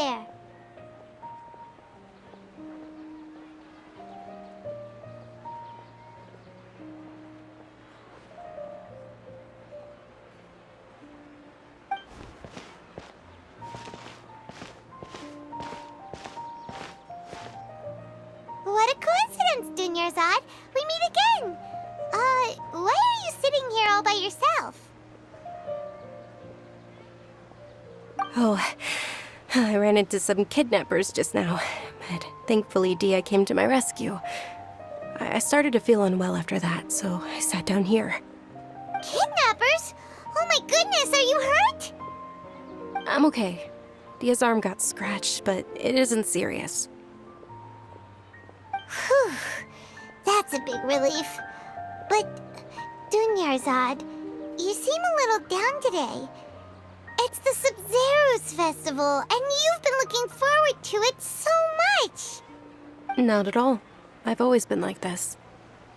there. What a coincidence, Dunyarzad. We meet again. Why are you sitting here all by yourself? Oh, I ran into some kidnappers just now, but thankfully Dia came to my rescue. I started to feel unwell after that, so I sat down here. Kidnappers? Oh my goodness, are you hurt? I'm okay. Dia's arm got scratched, but it isn't serious. Whew, that's a big relief. But, Dunyarzad, you seem a little down today. It's the Sabzeruz festival, and you've been looking forward to it so much. Not at all. I've always been like this.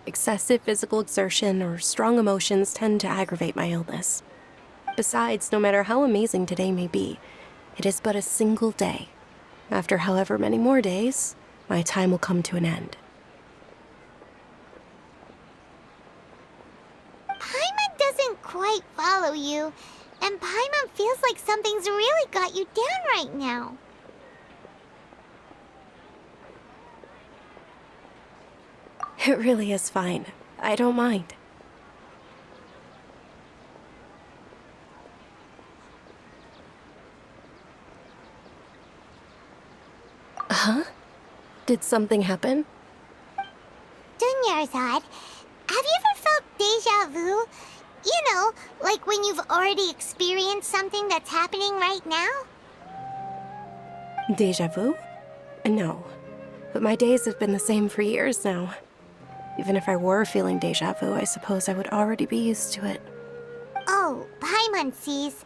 Excessive physical exertion or strong emotions tend to aggravate my illness. Besides, no matter how amazing today may be, it is but a single day. After however many more days, my time will come to an end. Paimon doesn't quite follow you, and Paimon feels like something's really got you down right now. It really is fine. I don't mind. Huh? Did something happen? Dunyarzad, have you ever felt deja vu? You know, like when you've already experienced something that's happening right now? Deja vu? No. But my days have been the same for years now. Even if I were feeling deja vu, I suppose I would already be used to it. Oh, Paimon sees.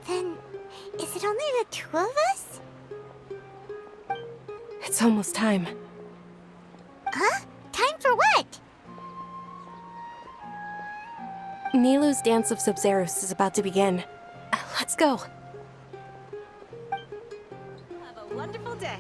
Then, is it only the two of us? It's almost time. Huh? Time for what? Nilou's Dance of Sabzeruz is about to begin. Let's go. Have a wonderful day.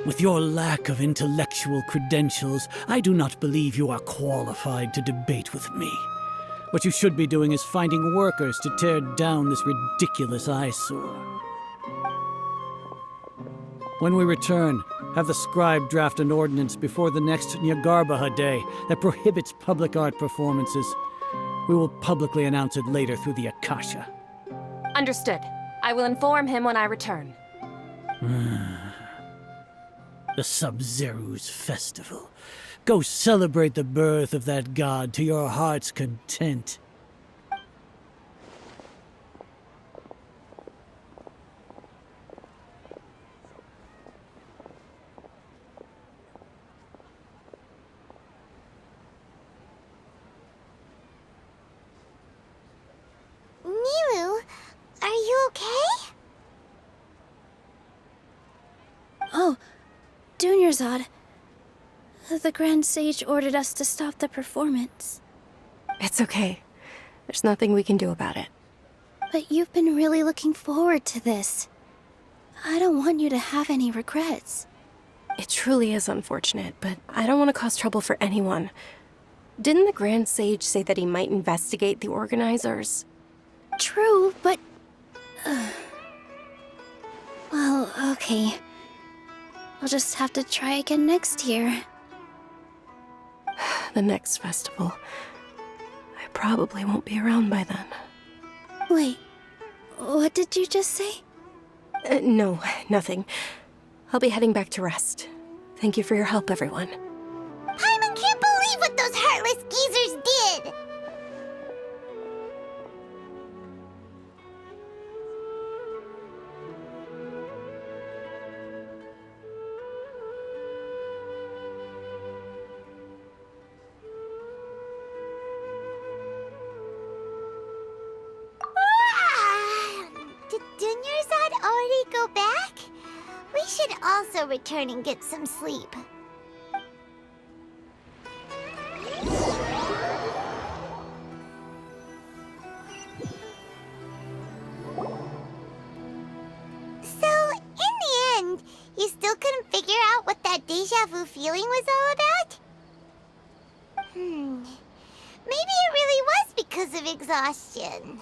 With your lack of intellectual credentials, I do not believe you are qualified to debate with me. What you should be doing is finding workers to tear down this ridiculous eyesore. When we return, have the scribe draft an ordinance before the next Nyagarbaha Day that prohibits public art performances. We will publicly announce it later through the Akasha. Understood. I will inform him when I return. The Sabzeruz festival. Go celebrate the birth of that god to your heart's content. Nilou, are you okay? Oh, Dunyarzad. The Grand Sage ordered us to stop the performance. It's okay. There's nothing we can do about it. But you've been really looking forward to this. I don't want you to have any regrets. It truly is unfortunate, but I don't want to cause trouble for anyone. Didn't the Grand Sage say that he might investigate the organizers? True, but... Well, okay. I'll just have to try again next year. The next festival. I probably won't be around by then. Wait, what did you just say? No, nothing. I'll be heading back to rest. Thank you for your help, everyone. Paimon can't believe what those heartless geezers did! also return and get some sleep. So, in the end, you still couldn't figure out what that deja vu feeling was all about? Maybe it really was because of exhaustion.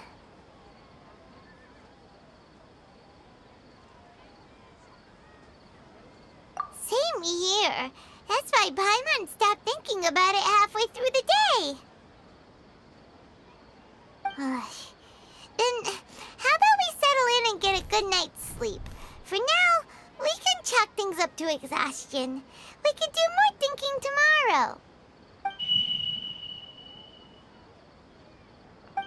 Same here. That's why Paimon stopped thinking about it halfway through the day. Then, how about we settle in and get a good night's sleep? For now, we can chalk things up to exhaustion. We could do more thinking tomorrow.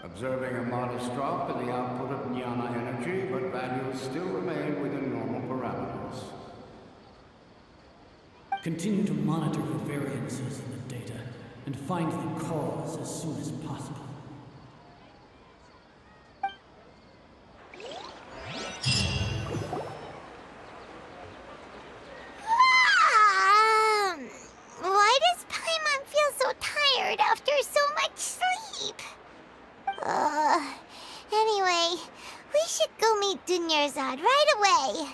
Observing a modest drop in the output of jnana energy, but values still remain within normal parameters. Continue to monitor for variances in the data and find the cause as soon as possible. Why does Paimon feel so tired after so much sleep? Anyway, we should go meet Dunyarzad right away.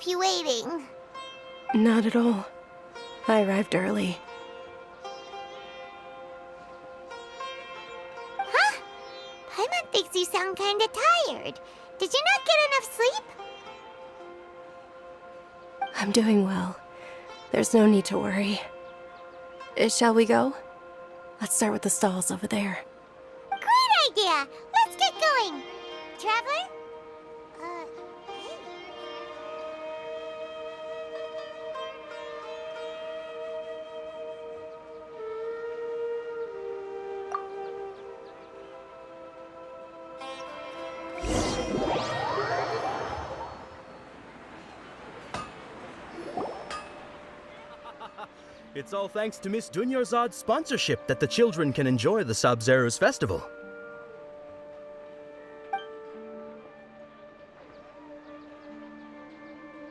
You waiting? Not at all. I arrived early. Huh? Paimon thinks you sound kinda tired. Did you not get enough sleep? I'm doing well. There's no need to worry. Shall we go? Let's start with the stalls over there. Great idea! Let's get going! Traveler? Hey. It's all thanks to Miss Dunyarzad's sponsorship that the children can enjoy the Sabzeruz festival.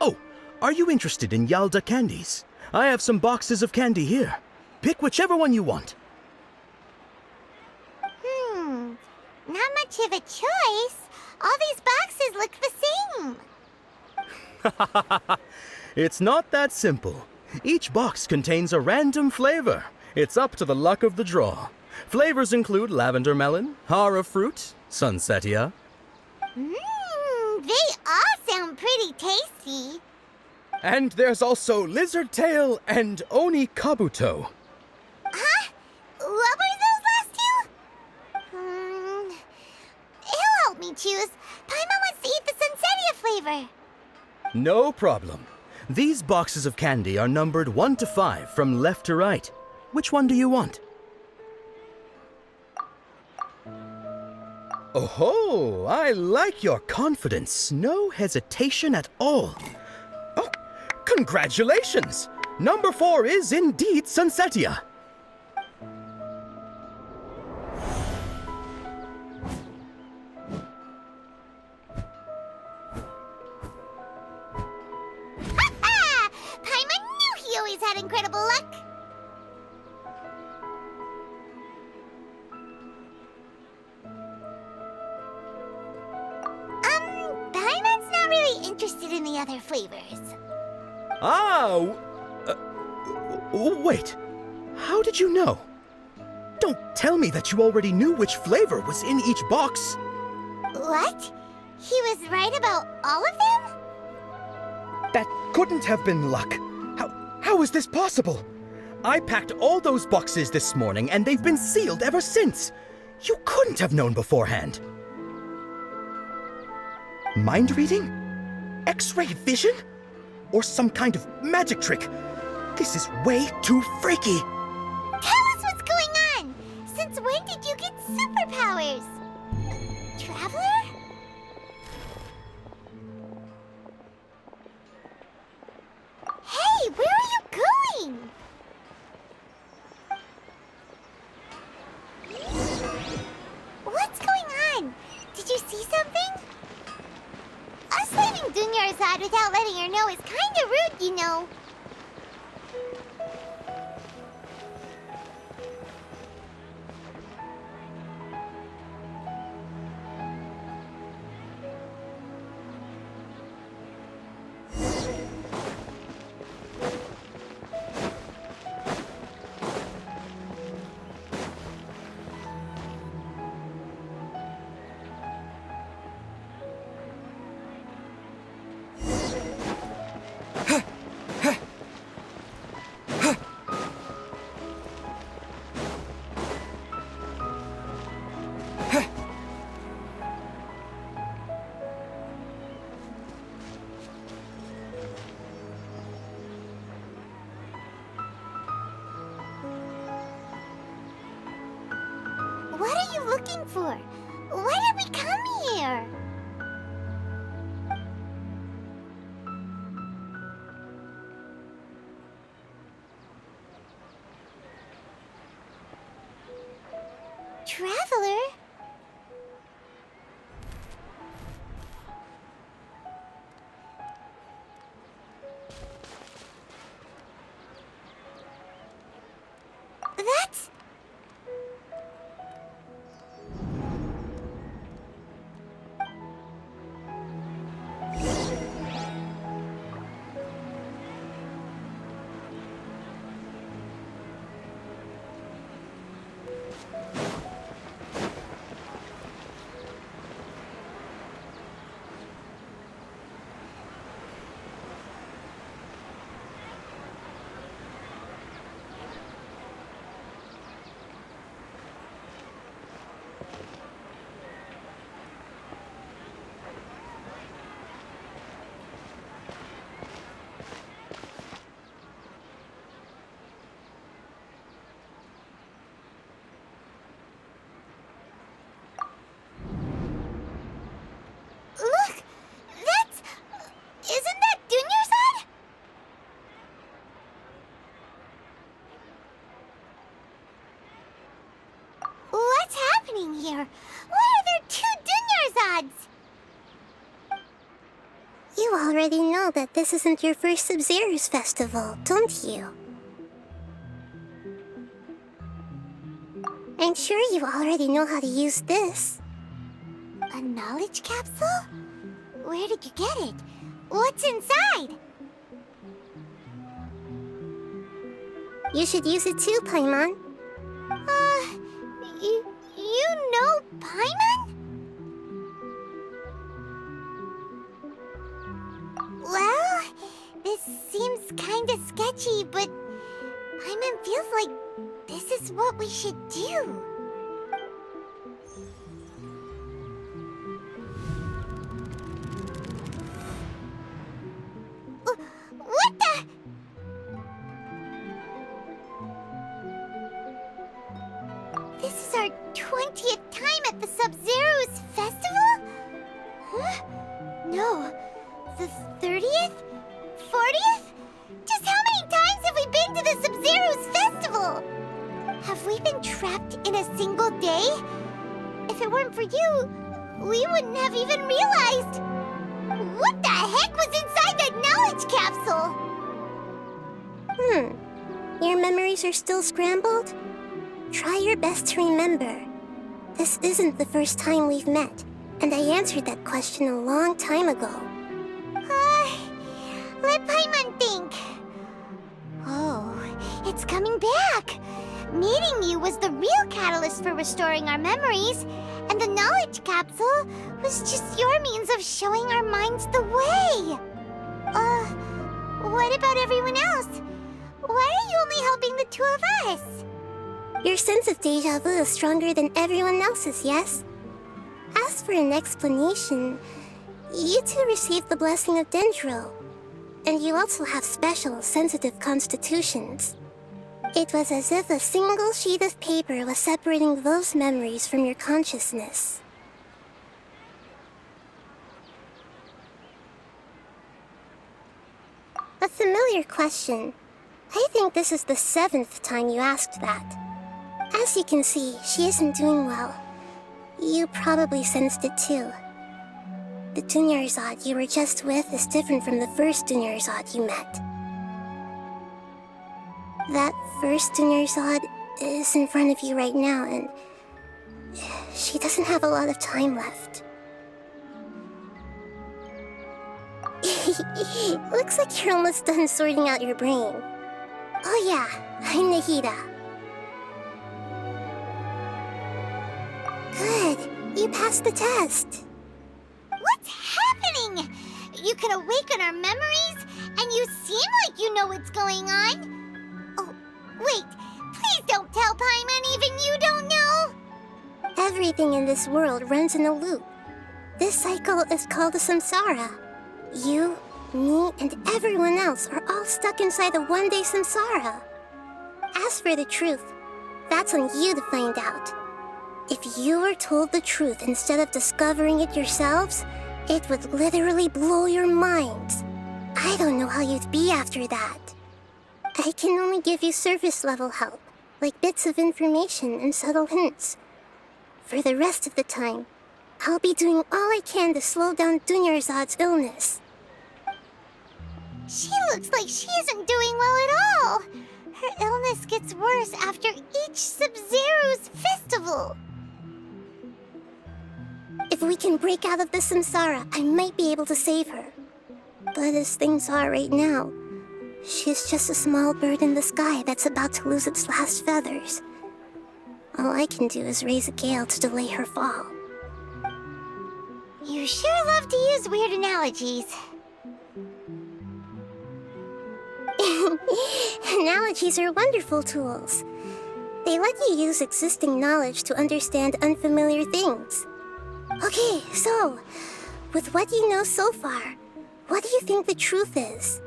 Oh, are you interested in Yalda candies? I have some boxes of candy here. Pick whichever one you want. Not much of a choice. All these boxes look the same. It's not that simple. Each box contains a random flavor. It's up to the luck of the draw. Flavors include lavender melon, hara fruit, sunsetia. They all sound pretty tasty. And there's also lizard tail and oni kabuto. Huh? What were those last two? He'll help me choose. Paimon wants to eat the sunsetia flavor. No problem. These boxes of candy are numbered 1 to 5 from left to right. Which one do you want? Oh, I like your confidence. No hesitation at all. Oh, congratulations! Number 4 is indeed sunsetia. Paimon knew he always had incredible luck. Paimon's not really interested in the other flavors. Ah! Wait. How did you know? Don't tell me that you already knew which flavor was in each box. What? He was right about all of them? That couldn't have been luck. How is this possible? I packed all those boxes this morning and they've been sealed ever since. You couldn't have known beforehand. Mind reading? X-ray vision? Or some kind of magic trick? This is way too freaky. Tell us what's going on! Since when did you get superpowers? Traveler? Hey, where are you going? What's going on? Did you see something? Us leaving Dunyarzad without letting her know is kinda rude, you know. What are you looking for? Why did we come here? Traveler? That's... Look! That's... Isn't that Dunyarzad? What's happening here? Why are there two Dunyarzads? You already know that this isn't your first Sabzeruz festival, don't you? I'm sure you already know how to use this. A knowledge capsule? Where did you get it? What's inside? You should use it too, Paimon. You know Paimon? Well, this seems kinda sketchy, but Paimon feels like this is what we should do. What the? This is our 20th time at the Sabzeruz festival? Huh? No. The 30th? 40th? Just how many times have we been to the Sabzeruz festival? Have we been trapped in a single day? If it weren't for you, we wouldn't have even realized. What the heck was inside that knowledge capsule? Your memories are still scrambled? Try your best to remember. This isn't the first time we've met, and I answered that question a long time ago. Let Paimon think. It's coming back! Meeting you was the real catalyst for restoring our memories, and the knowledge capsule was just your means of showing our minds the way. What about everyone else? Why are you only helping the two of us? Your sense of deja vu is stronger than everyone else's, yes? As for an explanation, you two received the blessing of Dendro, and you also have special, sensitive constitutions. It was as if a single sheet of paper was separating those memories from your consciousness. A familiar question. I think this is the 7th time you asked that. As you can see, she isn't doing well. You probably sensed it too. The Dunyarzad you were just with is different from the first Dunyarzad you met. That first Dunyarzad is in front of you right now, and she doesn't have a lot of time left. Looks like you're almost done sorting out your brain. Oh yeah, I'm Nahida. Good, you passed the test. What's happening? You can awaken our memories, and you seem like you know what's going on. Oh, wait, please don't tell Paimon even you don't know. Everything in this world runs in a loop. This cycle is called a Samsara. You, me, and everyone else are all stuck inside a one-day Samsara. As for the truth, that's on you to find out. If you were told the truth instead of discovering it yourselves, it would literally blow your minds. I don't know how you'd be after that. I can only give you surface-level help, like bits of information and subtle hints. For the rest of the time, I'll be doing all I can to slow down Dunyarzad's illness. She looks like she isn't doing well at all. Her illness gets worse after each Sabzeruz festival. If we can break out of the Samsara, I might be able to save her. But as things are right now, she's just a small bird in the sky that's about to lose its last feathers. All I can do is raise a gale to delay her fall. You sure love to use weird analogies. Analogies are wonderful tools. They let you use existing knowledge to understand unfamiliar things. Okay, so, with what you know so far, what do you think the truth is?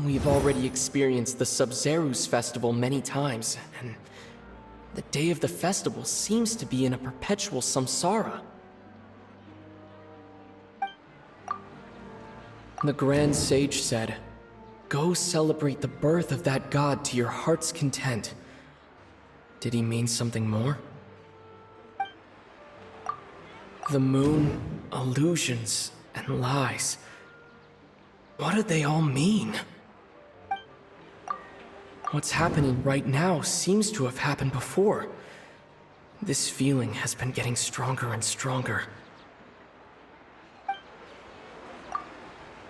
We've already experienced the Sabzeruz festival many times, and the day of the festival seems to be in a perpetual samsara. The Grand Sage said, "Go celebrate the birth of that god to your heart's content." Did he mean something more? The moon, illusions, and lies. What do they all mean? What's happening right now seems to have happened before. This feeling has been getting stronger and stronger.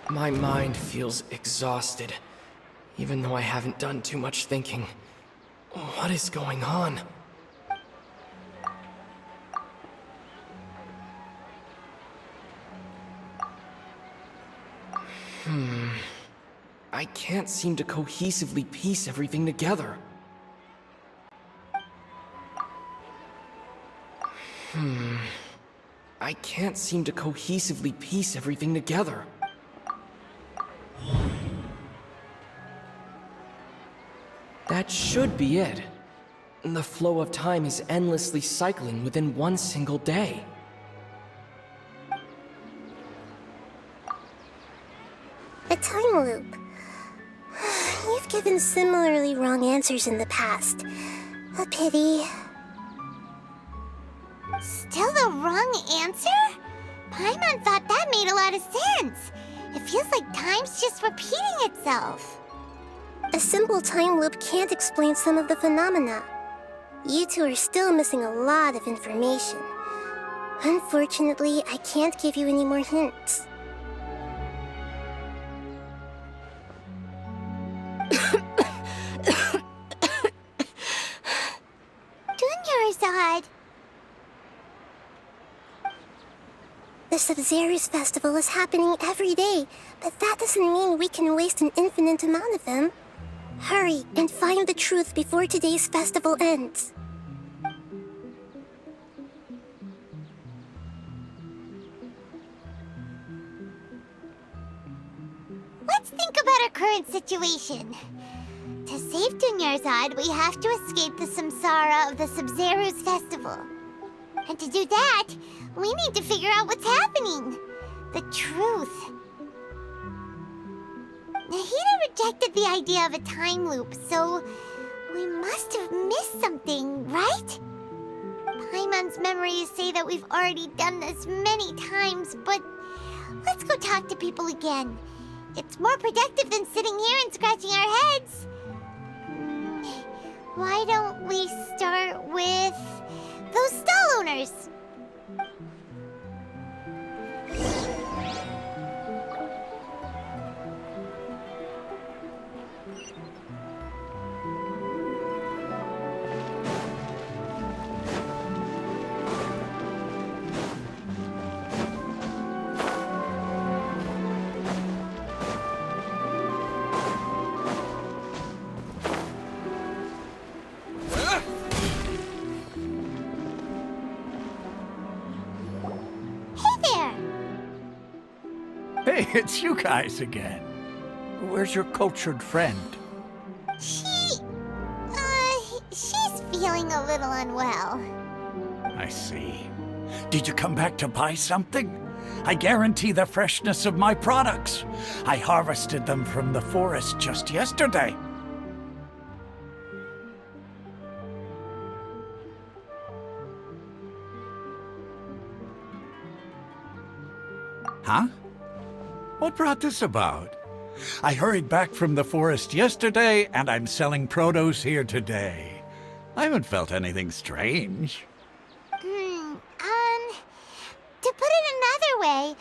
My mind feels exhausted, even though I haven't done too much thinking. What is going on? I can't seem to cohesively piece everything together. I can't seem to cohesively piece everything together. That should be it. The flow of time is endlessly cycling within one single day. A time loop. You've given similarly wrong answers in the past. A pity. Still the wrong answer? Paimon thought that made a lot of sense. It feels like time's just repeating itself. A simple time loop can't explain some of the phenomena. You two are still missing a lot of information. Unfortunately, I can't give you any more hints. Dunyarzad. The Sabzeruz festival is happening every day, but that doesn't mean we can waste an infinite amount of them. Hurry and find the truth before today's festival ends. Let's think about our current situation. To save Dunyarzad, we have to escape the Samsara of the Sabzeruz festival. And to do that, we need to figure out what's happening. The truth. Nahida rejected the idea of a time loop, so we must have missed something, right? Paimon's memories say that we've already done this many times, but let's go talk to people again. It's more productive than sitting here and scratching our heads. Why don't we start with those stall owners? Hey, it's you guys again. Where's your cultured friend? She's feeling a little unwell. I see. Did you come back to buy something? I guarantee the freshness of my products. I harvested them from the forest just yesterday. Huh? What brought this about? I hurried back from the forest yesterday, and I'm selling produce here today. I haven't felt anything strange. To put it another way,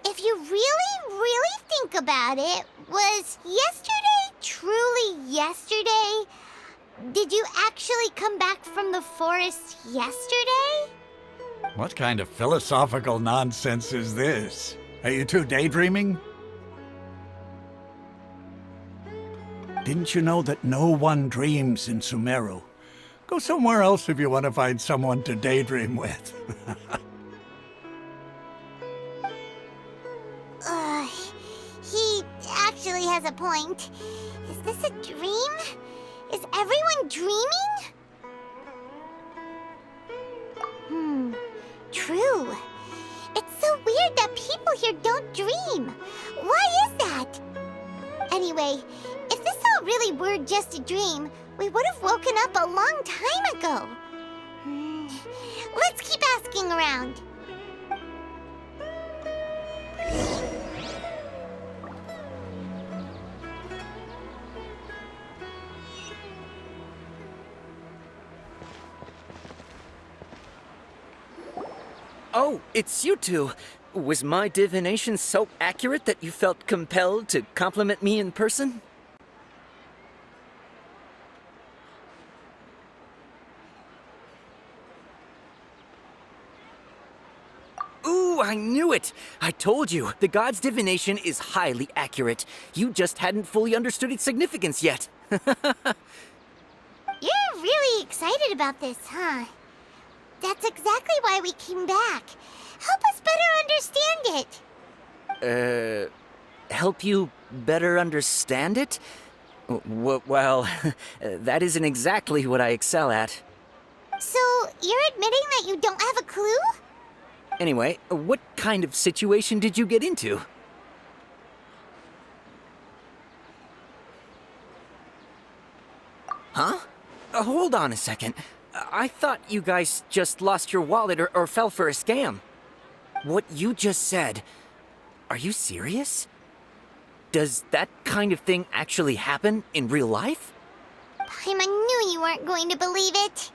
if you really think about it, was yesterday truly yesterday? Did you actually come back from the forest yesterday? What kind of philosophical nonsense is this? Are you two daydreaming? Didn't you know that no one dreams in Sumeru? Go somewhere else if you want to find someone to daydream with. He actually has a point. Is this a dream? Is everyone dreaming? True. It's so weird that people here don't dream. Why is that? Anyway, if this all really were just a dream, we would have woken up a long time ago. Let's keep asking around. Oh, it's you two. Was my divination so accurate that you felt compelled to compliment me in person? Ooh, I knew it! I told you, the god's divination is highly accurate. You just hadn't fully understood its significance yet. You're really excited about this, huh? That's exactly why we came back. Help us better understand it. Help you better understand it? Well, that isn't exactly what I excel at. So, you're admitting that you don't have a clue? Anyway, what kind of situation did you get into? Huh? Hold on a second. I thought you guys just lost your wallet or fell for a scam. What you just said, are you serious? Does that kind of thing actually happen in real life? Paimon knew you weren't going to believe it.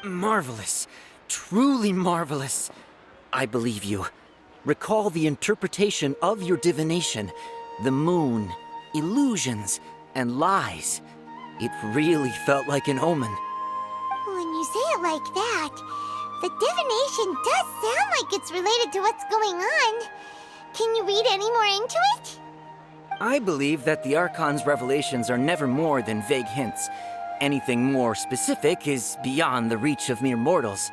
Marvelous. Truly marvelous. I believe you. Recall the interpretation of your divination, the moon, illusions, and lies. It really felt like an omen. When you say it like that, the divination does sound like it's related to what's going on. Can you read any more into it? I believe that the Archon's revelations are never more than vague hints. Anything more specific is beyond the reach of mere mortals.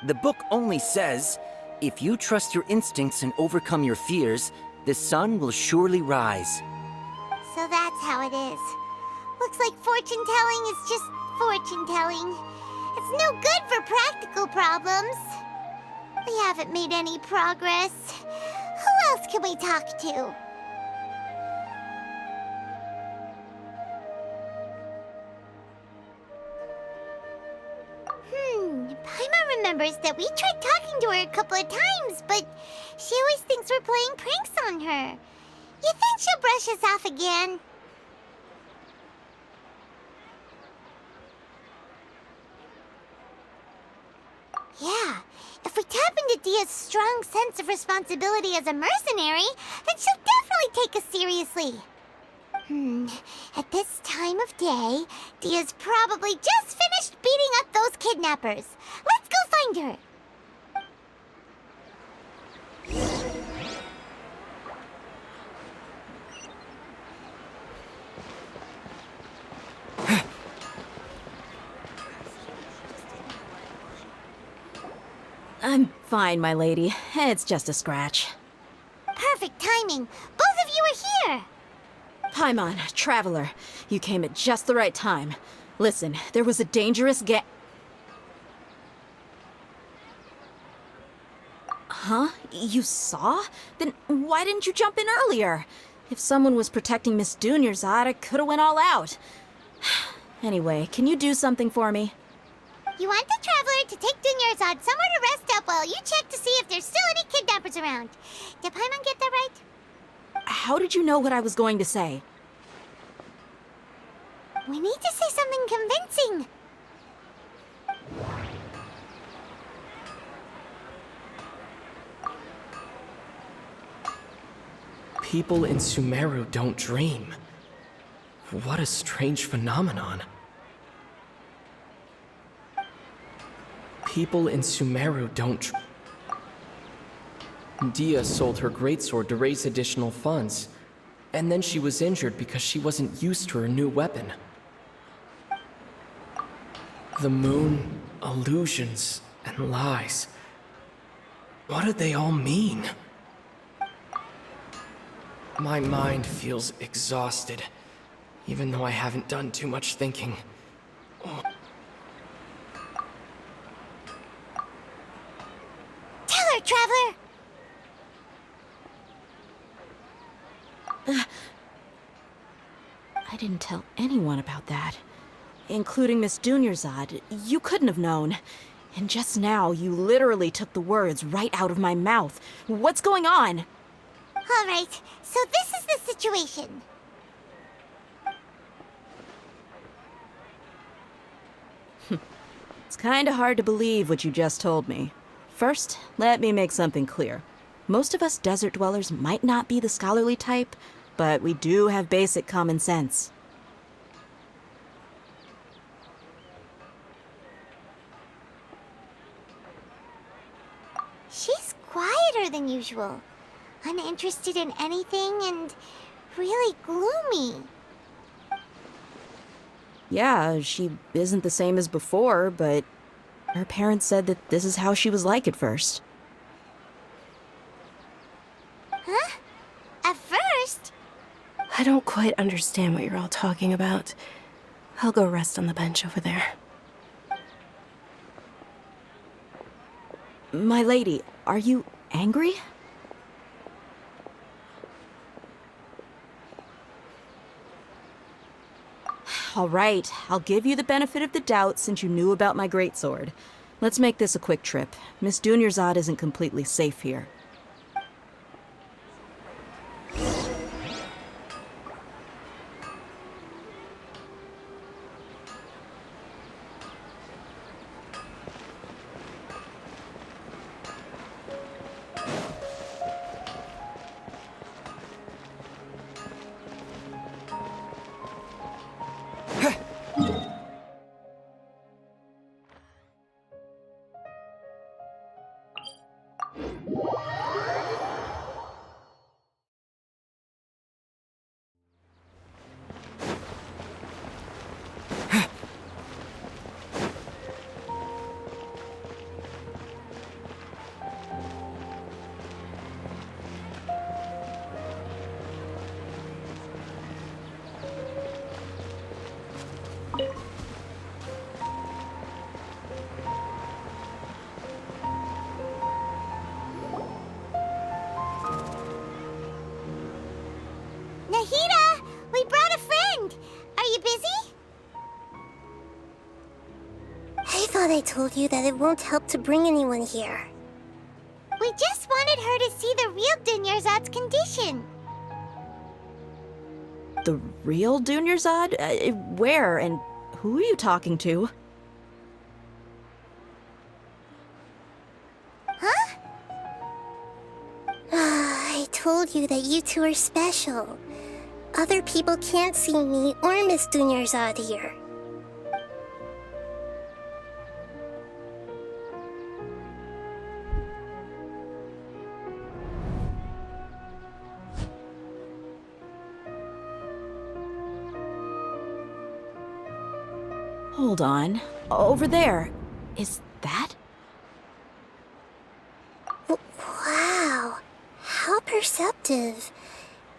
The book only says, if you trust your instincts and overcome your fears, the sun will surely rise. So that's how it is. Looks like fortune-telling is just fortune-telling. It's no good for practical problems. We haven't made any progress. Who else can we talk to? Paimon remembers that we tried talking to her a couple of times, but she always thinks we're playing pranks on her. You think she'll brush us off again? Yeah, if we tap into Dia's strong sense of responsibility as a mercenary, then she'll definitely take us seriously. At this time of day, Dia's probably just finished beating up those kidnappers. Let's go find her. I'm fine, my lady. It's just a scratch. Perfect timing. Both of you are here. Paimon, Traveler, you came at just the right time. Listen, there was a dangerous Huh? You saw? Then why didn't you jump in earlier? If someone was protecting Miss Dunyarzad, I could have went all out. Anyway, can you do something for me? You want the Traveler to take Dunyarzad somewhere to rest up while you check to see if there's still any kidnappers around. Did Paimon get that right? How did you know what I was going to say? We need to say something convincing. People in Sumeru don't dream. What a strange phenomenon. People in Sumeru don't Dia sold her greatsword to raise additional funds, and then she was injured because she wasn't used to her new weapon. The moon, illusions, and lies. What do they all mean? My mind feels exhausted, even though I haven't done too much thinking. Tell her, Traveler! I didn't tell anyone about that. Including Miss Dunyarzad. You couldn't have known. And just now, you literally took the words right out of my mouth. What's going on? All right, so this is the situation. It's kinda hard to believe what you just told me. First, let me make something clear. Most of us desert dwellers might not be the scholarly type, but we do have basic common sense. She's quieter than usual. Uninterested in anything and really gloomy. Yeah, she isn't the same as before, but her parents said that this is how she was like at first. Huh? At first? I don't quite understand what you're all talking about. I'll go rest on the bench over there. My lady, are you angry? All right, I'll give you the benefit of the doubt since you knew about my greatsword. Let's make this a quick trip. Miss Dunyarzad isn't completely safe here. Nahida, we brought a friend. Are you busy? I thought I told you that it won't help to bring anyone here. We just wanted her to see the real Dunyarzad's condition. The real Dunyarzad? Where and who are you talking to? Huh? I told you that you two are special. Other people can't see me or Miss Dunyarzad here. Hold on. Over there. Is that? Wow, how perceptive.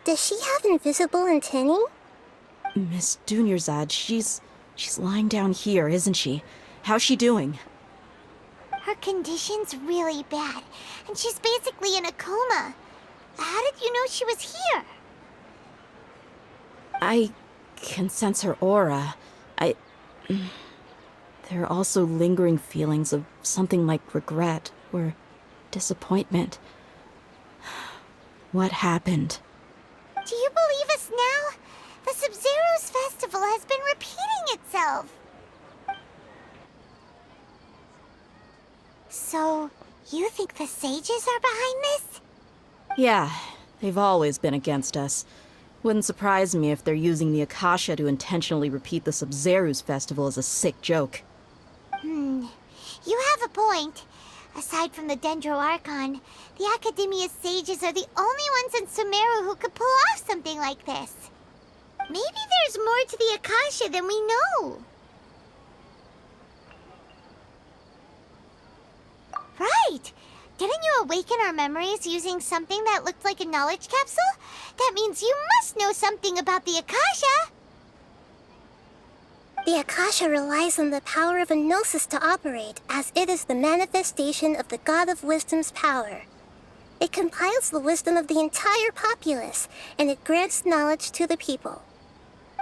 Does she have invisible antennae? Miss Dunyarzad, she's lying down here, isn't she? How's she doing? Her condition's really bad, and she's basically in a coma. How did you know she was here? I can sense her aura. There are also lingering feelings of something like regret or disappointment. What happened? Do you believe us now? The Sabzeruz festival has been repeating itself. So, you think the sages are behind this? Yeah, they've always been against us. Wouldn't surprise me if they're using the Akasha to intentionally repeat the Sabzeruz festival as a sick joke. You have a point. Aside from the Dendro Archon, the Academia's sages are the only ones in Sumeru who could pull off something like this. Maybe there's more to the Akasha than we know. Right! Didn't you awaken our memories using something that looked like a knowledge capsule? That means you must know something about the Akasha! The Akasha relies on the power of a gnosis to operate, as it is the manifestation of the God of Wisdom's power. It compiles the wisdom of the entire populace, and it grants knowledge to the people.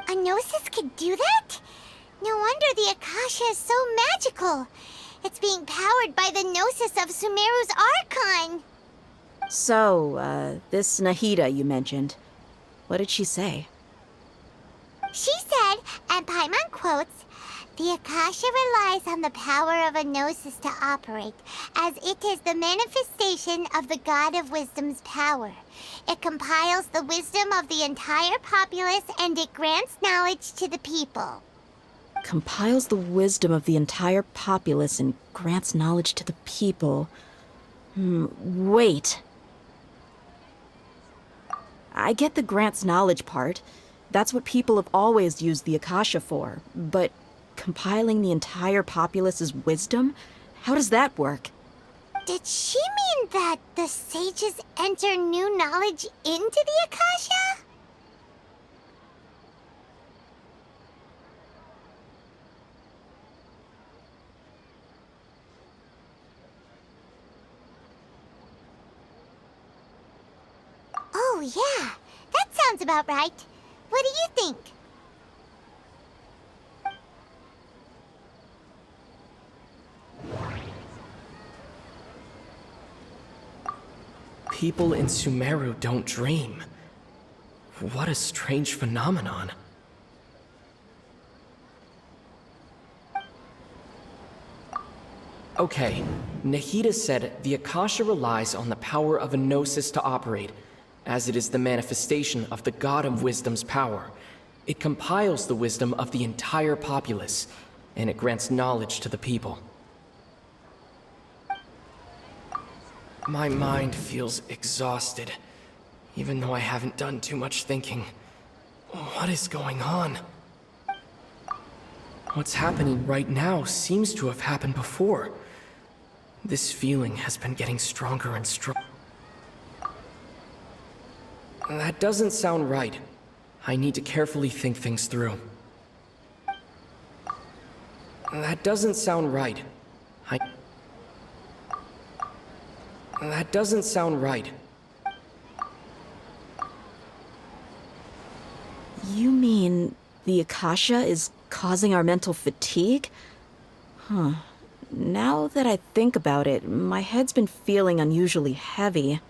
A gnosis could do that? No wonder the Akasha is so magical. It's being powered by the gnosis of Sumeru's Archon. So, this Nahida you mentioned, what did she say? She said, and Paimon quotes, "The Akasha relies on the power of a gnosis to operate, as it is the manifestation of the God of Wisdom's power. It compiles the wisdom of the entire populace, and it grants knowledge to the people." Compiles the wisdom of the entire populace and grants knowledge to the people. Wait. I get the grants knowledge part. That's what people have always used the Akasha for. But compiling the entire populace's wisdom? How does that work? Did she mean that the sages enter new knowledge into the Akasha? yeah. That sounds about right. What do you think? People in Sumeru don't dream. What a strange phenomenon. Okay, Nahida said the Akasha relies on the power of a gnosis to operate, as it is the manifestation of the God of Wisdom's power. It compiles the wisdom of the entire populace, and it grants knowledge to the people. My mind feels exhausted, even though I haven't done too much thinking. What is going on? What's happening right now seems to have happened before. This feeling has been getting stronger and stronger. That doesn't sound right. I need to carefully think things through. That doesn't sound right. That doesn't sound right. You mean the Akasha is causing our mental fatigue? Huh. Now that I think about it, my head's been feeling unusually heavy.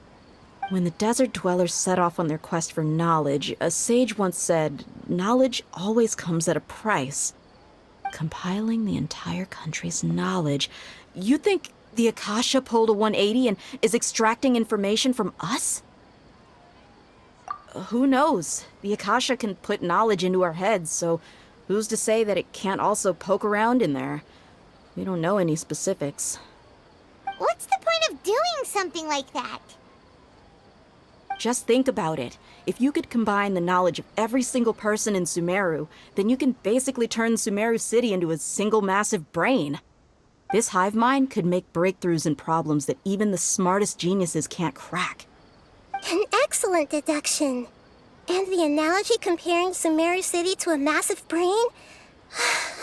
When the desert dwellers set off on their quest for knowledge, a sage once said, knowledge always comes at a price. Compiling the entire country's knowledge. You think the Akasha pulled a 180 and is extracting information from us? Who knows? The Akasha can put knowledge into our heads, so who's to say that it can't also poke around in there? We don't know any specifics. What's the point of doing something like that? Just think about it. If you could combine the knowledge of every single person in Sumeru, then you can basically turn Sumeru City into a single massive brain. This hive mind could make breakthroughs in problems that even the smartest geniuses can't crack. An excellent deduction. And the analogy comparing Sumeru City to a massive brain?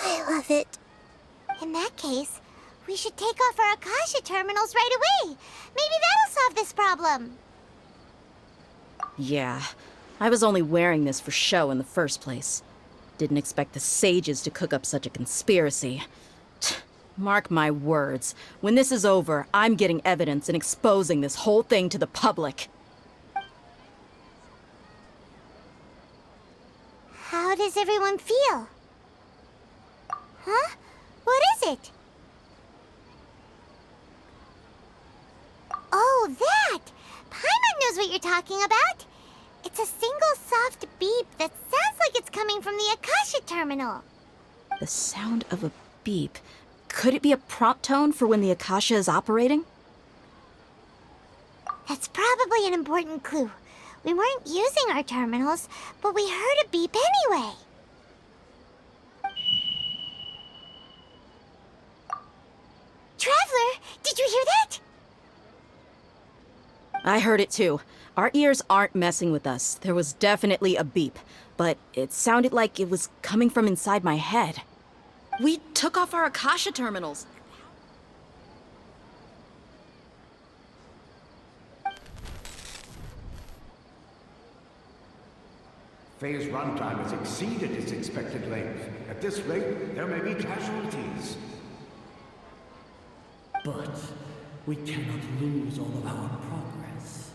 I love it. In that case, we should take off our Akasha terminals right away. Maybe that'll solve this problem. Yeah, I was only wearing this for show in the first place. Didn't expect the sages to cook up such a conspiracy. Mark my words, when this is over, I'm getting evidence and exposing this whole thing to the public. How does everyone feel? Huh? What is it? Oh, that! Paimon knows what you're talking about. It's a single soft beep that sounds like it's coming from the Akasha terminal. The sound of a beep. Could it be a prompt tone for when the Akasha is operating? That's probably an important clue. We weren't using our terminals, but we heard a beep anyway. Traveler, did you hear that? I heard it too. Our ears aren't messing with us. There was definitely a beep, but it sounded like it was coming from inside my head. We took off our Akasha terminals. Phase runtime has exceeded its expected length. At this rate, there may be casualties. But we cannot lose all of our progress.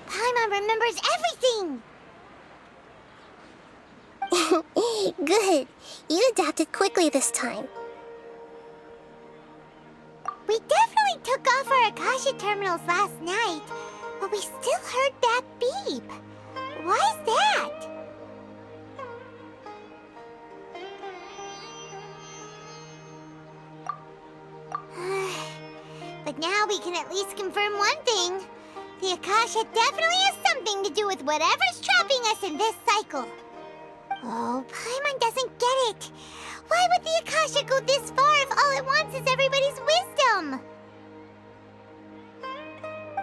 Paimon remembers everything! Good. You adapted quickly this time. We definitely took off our Akasha terminals last night, but we still heard that beep. Why is that? But now we can at least confirm one thing. the Akasha definitely has something to do with whatever's trapping us in this cycle. Oh, Paimon doesn't get it. Why would the Akasha go this far if all it wants is everybody's wisdom?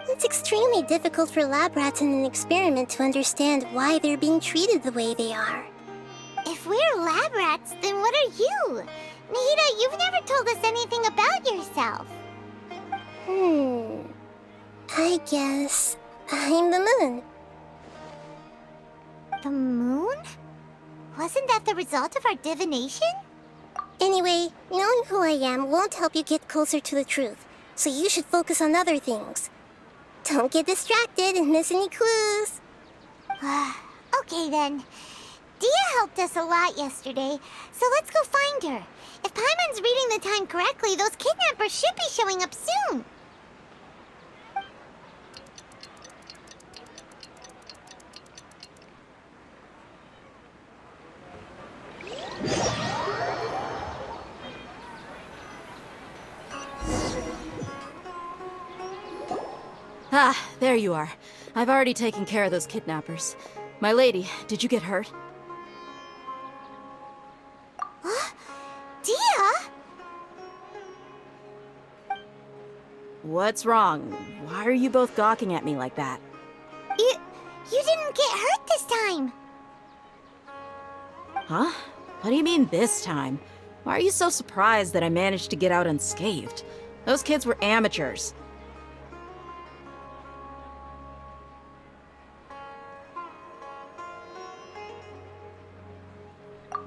It's extremely difficult for lab rats in an experiment to understand why they're being treated the way they are. If we're lab rats, then what are you? Nahida, you've never told us anything about yourself. I guess I'm the moon. The moon? Wasn't that the result of our divination? Anyway, knowing who I am won't help you get closer to the truth, so you should focus on other things. Don't get distracted and miss any clues. Okay then. Dia helped us a lot yesterday, so let's go find her. If Paimon's reading the time correctly, those kidnappers should be showing up soon. Ah, there you are. I've already taken care of those kidnappers. My lady, did you get hurt? Dia? What's wrong? Why are you both gawking at me like that? You didn't get hurt this time. Huh? What do you mean this time? Why are you so surprised that I managed to get out unscathed? Those kids were amateurs.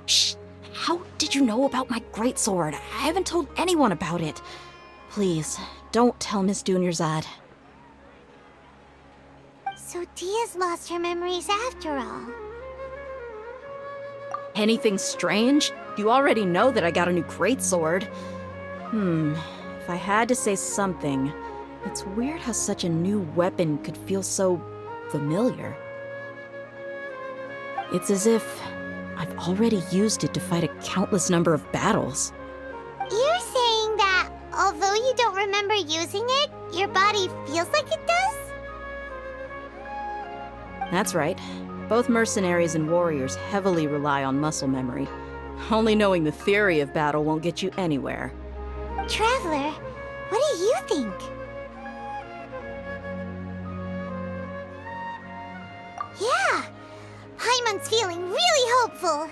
Shh! How did you know about my greatsword? I haven't told anyone about it. Please, don't tell Miss Dunyarzad. So Dia's lost her memories after all. Anything strange? You already know that I got a new greatsword. If I had to say something, it's weird how such a new weapon could feel so familiar. It's as if I've already used it to fight a countless number of battles. You're saying that although you don't remember using it, your body feels like it does? That's right. Both mercenaries and warriors heavily rely on muscle memory. Only knowing the theory of battle won't get you anywhere. Traveler, what do you think? Yeah, Paimon's feeling really hopeful.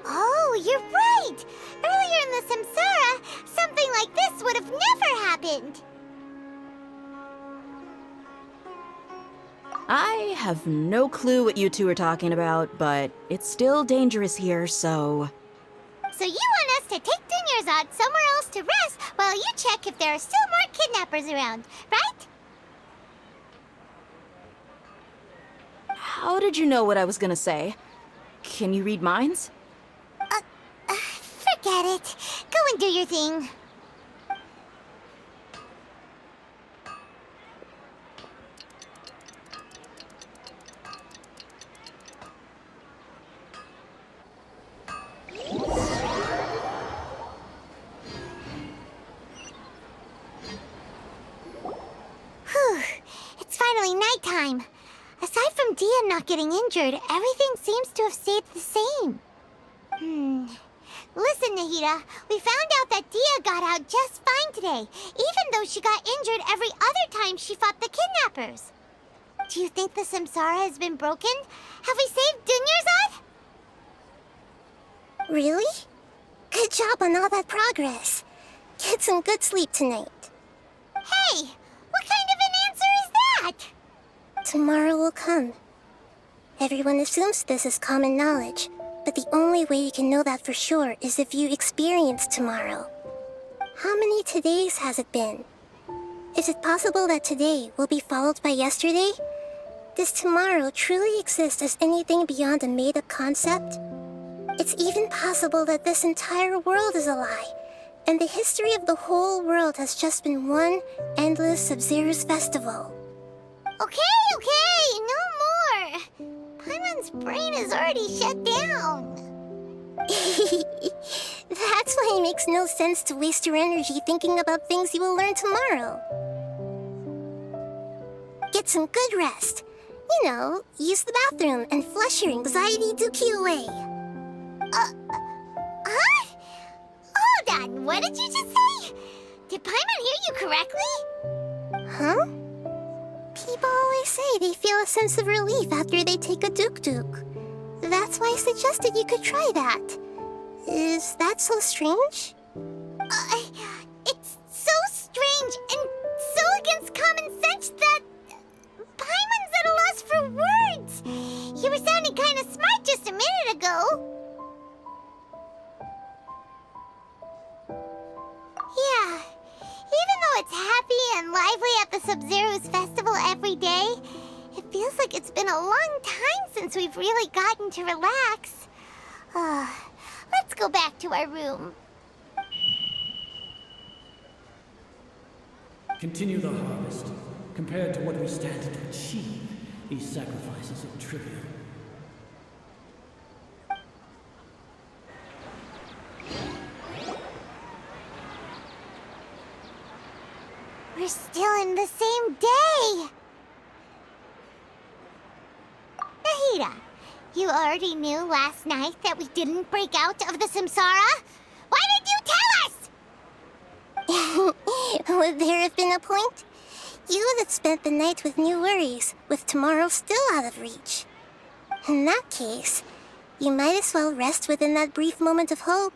Oh, you're right! Earlier in the Samsara, something like this would have never happened! I have no clue what you two are talking about, but it's still dangerous here, so... So you want us to take Dunyarzad somewhere else to rest while you check if there are still more kidnappers around, right? How did you know what I was gonna say? Can you read minds? Forget it. Go and do your thing. Whew. It's finally nighttime. Aside from Dia not getting injured, everything seems to have stayed the same. Listen, Nahida, we found out that Dia got out just fine today, even though she got injured every other time she fought the kidnappers. Do you think the Samsara has been broken? Have we saved Dunyarzad? Really? Good job on all that progress. Get some good sleep tonight. Hey, what kind of an answer is that? Tomorrow will come. Everyone assumes this is common knowledge, but the only way you can know that for sure is if you experience tomorrow. How many todays has it been? Is it possible that today will be followed by yesterday? Does tomorrow truly exist as anything beyond a made-up concept? It's even possible that this entire world is a lie, and the history of the whole world has just been one endless Sabzeruz festival. Okay, no more. Paimon's brain is already shut down. That's why it makes no sense to waste your energy thinking about things you will learn tomorrow. Get some good rest. You know, use the bathroom and flush your anxiety dookie away. Huh? Hold on, what did you just say? Did Paimon hear you correctly? Huh? People always say they feel a sense of relief after they take a duk-duk. That's why I suggested you could try that. Is that so strange? It's so strange and so against common sense that Paimon's at a loss for words. You were sounding kind of smart just a minute ago. Yeah, even though it's happy and lively at the Sabzeruz festival every day, it feels like it's been a long time since we've really gotten to relax. Let's go back to our room. Continue the harvest. Compared to what we stand to achieve, these sacrifices are trivial. We're still in the same day! Nahida, you already knew last night that we didn't break out of the Samsara? Why did you tell us? Would there have been a point? You would have spent the night with new worries, with tomorrow still out of reach. In that case, you might as well rest within that brief moment of hope.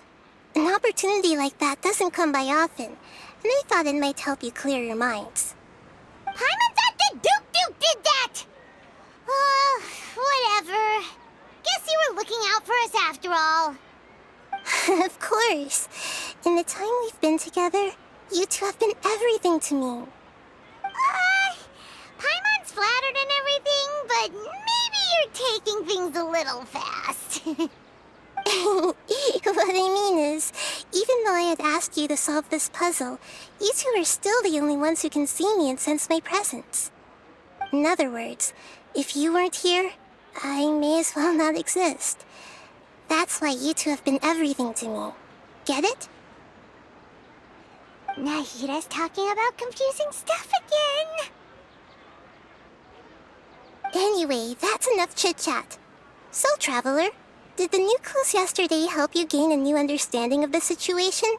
An opportunity like that doesn't come by often, and I thought it might help you clear your minds. Paimon thought the Duke did that! Whatever. Guess you were looking out for us after all. Of course. In the time we've been together, you two have been everything to me. Paimon's flattered and everything, but maybe you're taking things a little fast. What I mean is, even though I had asked you to solve this puzzle, you two are still the only ones who can see me and sense my presence. In other words, if you weren't here, I may as well not exist. That's why you two have been everything to me. Get it? Nahida's talking about confusing stuff again. Anyway, that's enough chit-chat. So, Traveler, did the new clues yesterday help you gain a new understanding of the situation?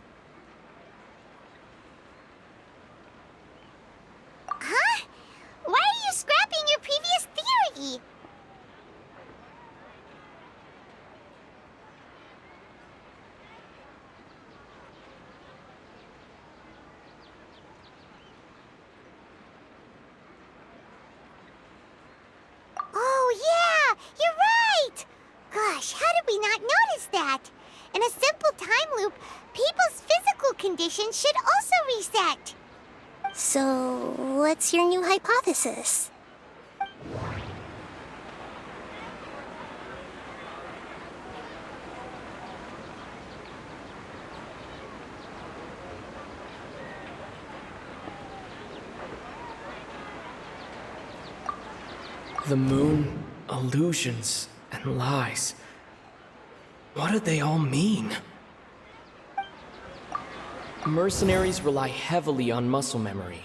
Huh? Why are you scrapping your previous theory? Oh, yeah! You're right! Gosh, how did we not notice that? In a simple time loop, people's physical conditions should also reset. So, what's your new hypothesis? The moon, illusions, and lies. What do they all mean? Mercenaries rely heavily on muscle memory,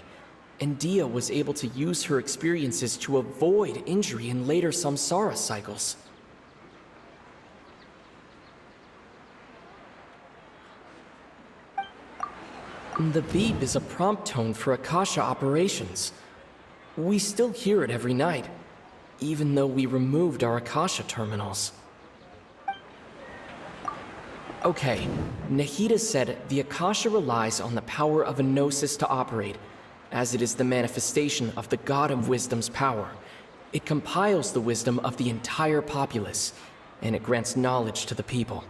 and Dia was able to use her experiences to avoid injury in later Samsara cycles. The beep is a prompt tone for Akasha operations. We still hear it every night, even though we removed our Akasha terminals. Okay, Nahida said the Akasha relies on the power of a gnosis to operate, as it is the manifestation of the God of Wisdom's power. It compiles the wisdom of the entire populace, and it grants knowledge to the people.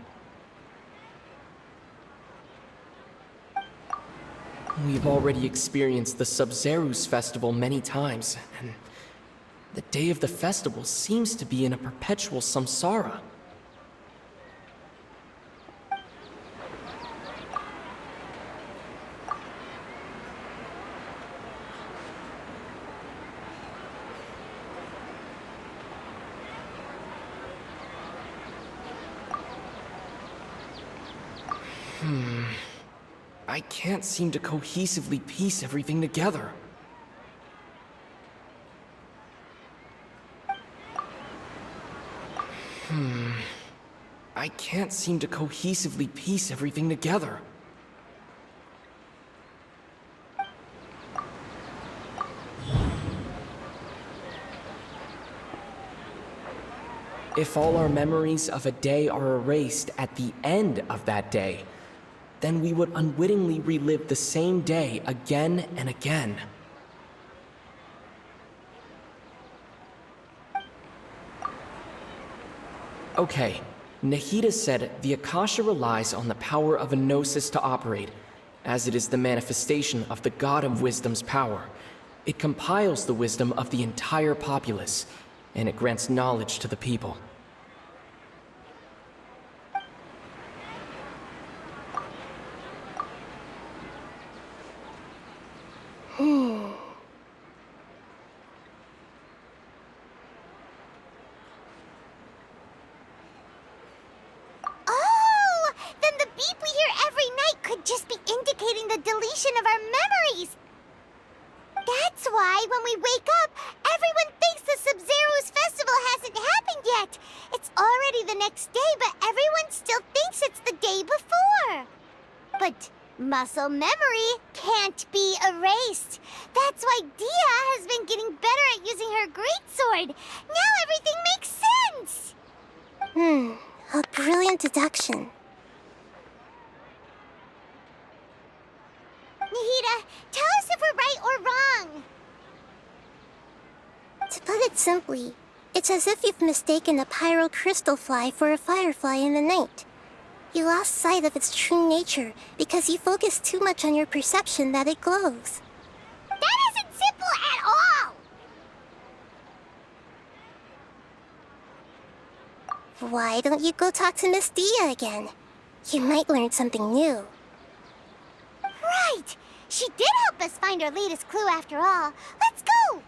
We've already experienced the Sabzeruz festival many times, and the day of the festival seems to be in a perpetual samsara. I can't seem to cohesively piece everything together. I can't seem to cohesively piece everything together. If all our memories of a day are erased at the end of that day, then we would unwittingly relive the same day again and again. Okay, Nahida said the Akasha relies on the power of a gnosis to operate, as it is the manifestation of the God of Wisdom's power. It compiles the wisdom of the entire populace, and it grants knowledge to the people. Oh! Then the beep we hear every night could just be indicating the deletion of our memories! That's why when we wake up, everyone thinks the Sabzeruz festival hasn't happened yet. It's already the next day, but everyone still thinks it's the day before. But muscle memory can't be erased. That's why Dia has been getting better at using her greatsword. Now everything makes sense. A brilliant deduction. Nahida, tell us if we're right or wrong. To put it simply, it's as if you've mistaken a pyro crystal fly for a firefly in the night. You lost sight of its true nature because you focused too much on your perception that it glows. That isn't simple at all! Why don't you go talk to Miss Dia again? You might learn something new. Right! She did help us find our latest clue after all. Let's go!